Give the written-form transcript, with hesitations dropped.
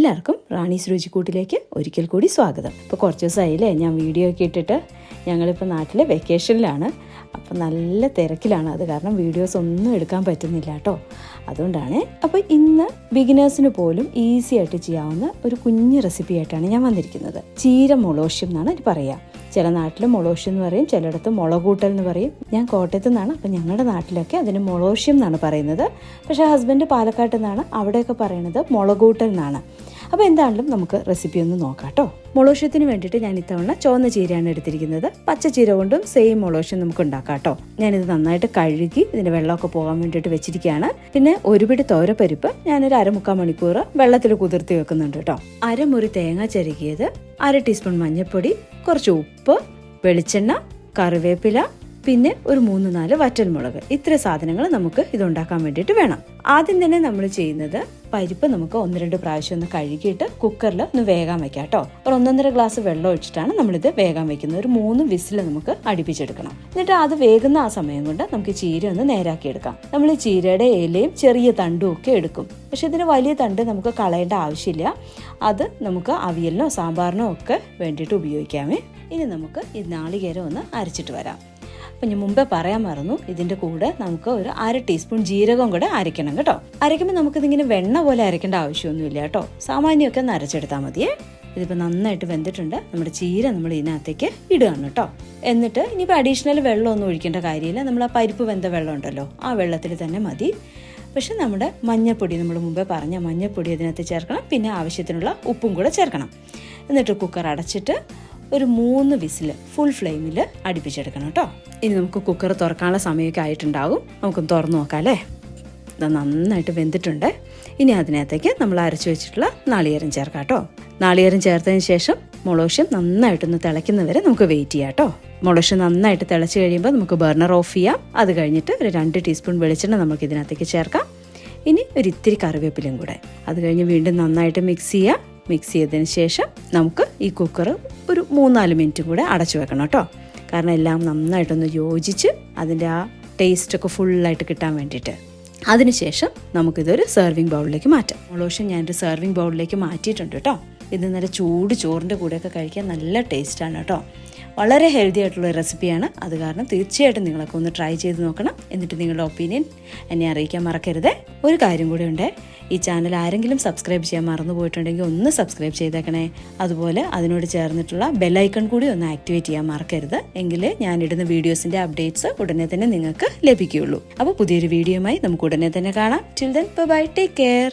എല്ലാവർക്കും റാണീസ് രുചിക്കൂട്ടിലേക്ക് ഒരിക്കൽ കൂടി സ്വാഗതം. ഇപ്പോൾ കുറച്ച് ദിവസമായില്ലേ ഞാൻ വീഡിയോ ഒക്കെ ഇട്ടിട്ട്. ഞങ്ങളിപ്പോൾ നാട്ടിലെ വെക്കേഷനിലാണ്. അപ്പോൾ നല്ല തിരക്കിലാണ്. അത് കാരണം വീഡിയോസ് ഒന്നും എടുക്കാൻ പറ്റുന്നില്ല കേട്ടോ. അതുകൊണ്ടാണ്. അപ്പോൾ ഇന്ന് ബിഗിനേഴ്സിന് പോലും ഈസി ആയിട്ട് ചെയ്യാവുന്ന ഒരു കുഞ്ഞ് റെസിപ്പി ആയിട്ടാണ് ഞാൻ വന്നിരിക്കുന്നത്. ചീര മൊളോഷ്യം എന്നാണ് ഇത് പറയുക. ചില നാട്ടിൽ മൊളോഷ്യം എന്ന് പറയും, ചിലയിടത്ത് മുളകൂട്ടൽ എന്ന് പറയും. ഞാൻ കോട്ടയത്തു നിന്നാണ്. അപ്പോൾ ഞങ്ങളുടെ നാട്ടിലൊക്കെ അതിന് മൊളോഷ്യം എന്നാണ് പറയുന്നത്. പക്ഷേ ഹസ്ബൻഡ് പാലക്കാട്ടിൽ നിന്നാണ്. അവിടെയൊക്കെ പറയുന്നത് മുളകൂട്ടൽ എന്നാണ്. അപ്പോൾ എന്താണെങ്കിലും നമുക്ക് റെസിപ്പി ഒന്ന് നോക്കാം കേട്ടോ. മൊളോഷ്യത്തിന് വേണ്ടിയിട്ട് ഞാൻ ഇത്തവണ ചുവന്ന ചീരയാണ് എടുത്തിരിക്കുന്നത്. പച്ച ചീര കൊണ്ടും സെയിം മൊളോഷ്യം നമുക്ക് ഉണ്ടാക്കാം കേട്ടോ. ഞാനിത് നന്നായിട്ട് കഴുകി ഇതിൻ്റെ വെള്ളമൊക്കെ പോകാൻ വേണ്ടിയിട്ട് വെച്ചിരിക്കുകയാണ്. പിന്നെ ഒരു പിടി തോരപ്പരിപ്പ് ഞാനൊരു 1/4 മണിക്കൂർ വെള്ളത്തിൽ കുതിർത്തി വെക്കുന്നുണ്ട് കേട്ടോ. അരമുറി തേങ്ങ ചിരകിയത്, 1 ടീസ്പൂൺ മഞ്ഞൾപ്പൊടി, കുറച്ച് ഉപ്പ്, വെളിച്ചെണ്ണ, കറിവേപ്പില, പിന്നെ ഒരു 3-4 വറ്റൽമുളക്. ഇത്ര സാധനങ്ങൾ നമുക്ക് ഇതുണ്ടാക്കാൻ വേണ്ടിയിട്ട് വേണം. ആദ്യം തന്നെ നമ്മൾ ചെയ്യുന്നത് പരിപ്പ് നമുക്ക് 1-2 പ്രാവശ്യം ഒന്ന് കഴുകിയിട്ട് കുക്കറിൽ ഒന്ന് വേകാൻ വെക്കാം കേട്ടോ. ഒരു 1.5 ഗ്ലാസ് വെള്ളം ഒഴിച്ചിട്ടാണ് നമ്മളിത് വേകാൻ വെക്കുന്നത്. ഒരു 3 വിസിൽ നമുക്ക് അടുപ്പിച്ചെടുക്കണം. എന്നിട്ട് അത് വേകുന്ന ആ സമയം കൊണ്ട് നമുക്ക് ചീര ഒന്ന് നേരാക്കി എടുക്കാം. നമ്മൾ ഈ ചീരയുടെ ഇലയും ചെറിയ തണ്ടും ഒക്കെ എടുക്കും. പക്ഷെ ഇതിന് വലിയ തണ്ട് നമുക്ക് കളയേണ്ട ആവശ്യമില്ല. അത് നമുക്ക് അവിയലിനോ സാമ്പാറിനോ ഒക്കെ വേണ്ടിയിട്ട് ഉപയോഗിക്കാമേ. ഇനി നമുക്ക് ഈ നാളികേരം ഒന്ന് അരച്ചിട്ട് വരാം. അപ്പം ഞാൻ മുമ്പേ പറയാൻ മറന്നു, ഇതിൻ്റെ കൂടെ നമുക്ക് ഒരു 1/2 ടീസ്പൂൺ ജീരകം കൂടെ അരയ്ക്കണം കേട്ടോ. അരയ്ക്കുമ്പോൾ നമുക്കിതിങ്ങനെ വെണ്ണ പോലെ അരയ്ക്കേണ്ട ആവശ്യമൊന്നുമില്ല കേട്ടോ. സാമാന്യമൊക്കെ ഒന്ന് അരച്ചെടുത്താൽ മതിയേ. ഇതിപ്പോൾ നന്നായിട്ട് വെന്തിട്ടുണ്ട്. നമ്മുടെ ചീര നമ്മൾ ഇതിനകത്തേക്ക് ഇടുകയാണ് കേട്ടോ. എന്നിട്ട് ഇനിയിപ്പോൾ അഡീഷണൽ വെള്ളമൊന്നും ഒഴിക്കേണ്ട കാര്യമില്ല. നമ്മൾ ആ പരിപ്പ് വെന്ത വെള്ളം ഉണ്ടല്ലോ, ആ വെള്ളത്തിൽ തന്നെ മതി. പക്ഷെ നമ്മുടെ മഞ്ഞൾപ്പൊടി, നമ്മൾ മുമ്പേ പറഞ്ഞ മഞ്ഞൾപ്പൊടി അതിനകത്ത് ചേർക്കണം. പിന്നെ ആവശ്യത്തിനുള്ള ഉപ്പും കൂടെ ചേർക്കണം. എന്നിട്ട് കുക്കർ അടച്ചിട്ട് ഒരു 3 വിസിൽ ഫുൾ ഫ്ലെയിമിൽ അടുപ്പിച്ചെടുക്കണം കേട്ടോ. ഇനി നമുക്ക് കുക്കർ തുറക്കാനുള്ള സമയമൊക്കെ ആയിട്ടുണ്ടാകും. നമുക്കൊന്ന് തുറന്നു നോക്കാം അല്ലേ. ഇത് നന്നായിട്ട് വെന്തിട്ടുണ്ട്. ഇനി അതിനകത്തേക്ക് നമ്മൾ അരച്ചു വെച്ചിട്ടുള്ള നാളികേരം ചേർക്കാം കേട്ടോ. നാളികേരം ചേർത്തതിന് ശേഷം മൊളോഷ്യം നന്നായിട്ടൊന്ന് തിളയ്ക്കുന്നവരെ നമുക്ക് വെയിറ്റ് ചെയ്യാം കേട്ടോ. മൊളോഷ്യം നന്നായിട്ട് തിളച്ച് കഴിയുമ്പോൾ നമുക്ക് ബർണർ ഓഫ് ചെയ്യാം. അത് കഴിഞ്ഞിട്ട് ഒരു 2 ടീസ്പൂൺ വെളിച്ചെണ്ണ നമുക്ക് ഇതിനകത്തേക്ക് ചേർക്കാം. ഇനി ഒരു ഇത്തിരി കറിവേപ്പിലയും കൂടെ. അത് കഴിഞ്ഞ് വീണ്ടും നന്നായിട്ട് മിക്സ് ചെയ്യാം. മിക്സ് ചെയ്തതിന് ശേഷം നമുക്ക് ഈ കുക്കർ ഒരു 3-4 മിനിറ്റ് കൂടെ അടച്ചു വെക്കണം കേട്ടോ. കാരണം എല്ലാം നന്നായിട്ടൊന്ന് യോജിച്ച് അതിൻ്റെ ആ ടേസ്റ്റൊക്കെ ഫുള്ളായിട്ട് കിട്ടാൻ വേണ്ടിയിട്ട്. അതിനുശേഷം നമുക്കിതൊരു സെർവിങ് ബൗളിലേക്ക് മാറ്റാം. മൊളോഷ്യം ഞാനൊരു സെർവിങ് ബൗളിലേക്ക് മാറ്റിയിട്ടുണ്ട് കേട്ടോ. ഇത് നല്ല ചൂട് ചോറിൻ്റെ കൂടെയൊക്കെ കഴിക്കാൻ നല്ല ടേസ്റ്റാണ് കേട്ടോ. വളരെ ഹെൽത്തി ആയിട്ടുള്ള റെസിപ്പിയാണ്. അത് കാരണം തീർച്ചയായിട്ടും നിങ്ങളൊക്കെ ഒന്ന് ട്രൈ ചെയ്ത് നോക്കണം. എന്നിട്ട് നിങ്ങളുടെ ഒപ്പീനിയൻ എന്നെ അറിയിക്കാൻ മറക്കരുത്. ഒരു കാര്യം കൂടെ ഉണ്ട്, ഈ ചാനൽ ആരെങ്കിലും സബ്സ്ക്രൈബ് ചെയ്യാൻ മറന്നു പോയിട്ടുണ്ടെങ്കിൽ ഒന്ന് സബ്സ്ക്രൈബ് ചെയ്തേക്കണേ. അതുപോലെ അതിനോട് ചേർന്നിട്ടുള്ള ബെല്ലൈക്കൺ കൂടി ഒന്ന് ആക്ടിവേറ്റ് ചെയ്യാൻ മറക്കരുത്. എങ്കിലേ ഞാനിടുന്ന വീഡിയോസിൻ്റെ അപ്ഡേറ്റ്സ് ഉടനെ തന്നെ നിങ്ങൾക്ക് ലഭിക്കുകയുള്ളൂ. അപ്പോൾ പുതിയൊരു വീഡിയോയുമായി നമുക്ക് ഉടനെ തന്നെ കാണാം. Till then bye, take care.